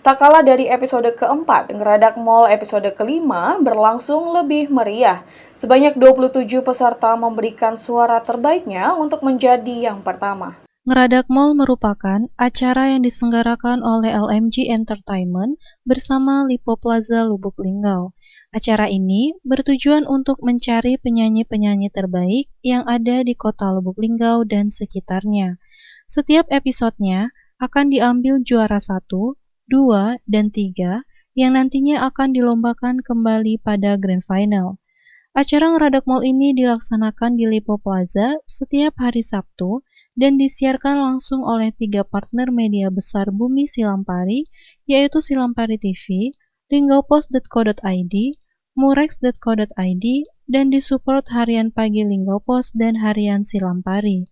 Tak kalah dari episode keempat, Ngeradak Mall episode kelima berlangsung lebih meriah. Sebanyak 27 peserta memberikan suara terbaiknya untuk menjadi yang pertama. Ngeradak Mall merupakan acara yang diselenggarakan oleh LMG Entertainment bersama Lipo Plaza Lubuk Linggau. Acara ini bertujuan untuk mencari penyanyi-penyanyi terbaik yang ada di kota Lubuk Linggau dan sekitarnya. Setiap episodenya akan diambil juara 1, 2, dan 3 yang nantinya akan dilombakan kembali pada Grand Final. Acara Ngeradak Mall ini dilaksanakan di Lipo Plaza setiap hari Sabtu dan disiarkan langsung oleh 3 partner media besar Bumi Silampari, yaitu Silampari TV, linggaupost.co.id, murex.co.id, dan disupport Harian Pagi Linggau Post dan Harian Silampari.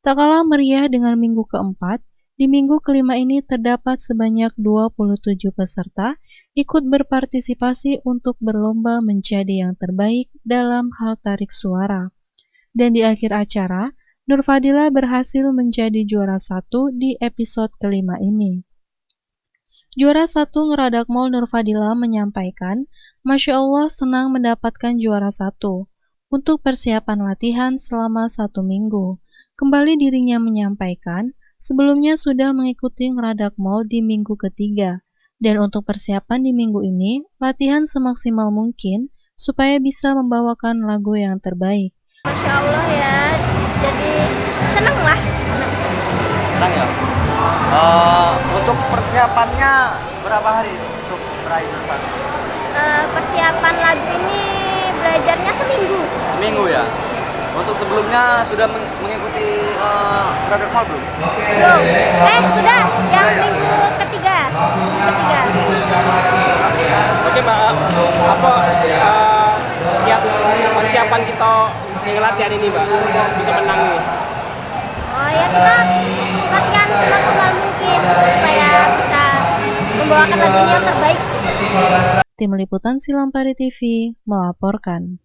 Tak kalah meriah dengan minggu keempat, di minggu kelima ini terdapat sebanyak 27 peserta ikut berpartisipasi untuk berlomba menjadi yang terbaik dalam hal tarik suara. Dan di akhir acara, Nur Fadila berhasil menjadi juara 1 di episode kelima ini. Juara 1 Ngeradak Mall Nur Fadila menyampaikan, Masya Allah senang mendapatkan juara 1 untuk persiapan latihan selama 1 minggu. Kembali dirinya menyampaikan, sebelumnya sudah mengikuti Ngeradak Mall di minggu ketiga, dan untuk persiapan di minggu ini, latihan semaksimal mungkin supaya bisa membawakan lagu yang terbaik. Masya Allah ya, jadi seneng lah. Senang ya? Untuk persiapannya berapa hari untuk meraih juara? Persiapan lagu ini belajarnya seminggu. Seminggu ya? Untuk sebelumnya sudah mengikuti Ngeradak Mall belum? Belum. Sudah. Yang minggu ketiga. Oke Mbak, apa tiap persiapan kita yang latihan ini Mbak bisa menang nih? Oh ya, kita latihan semaksimal mungkin supaya bisa membawakan lagunya yang terbaik. Tim Liputan Silampari TV melaporkan.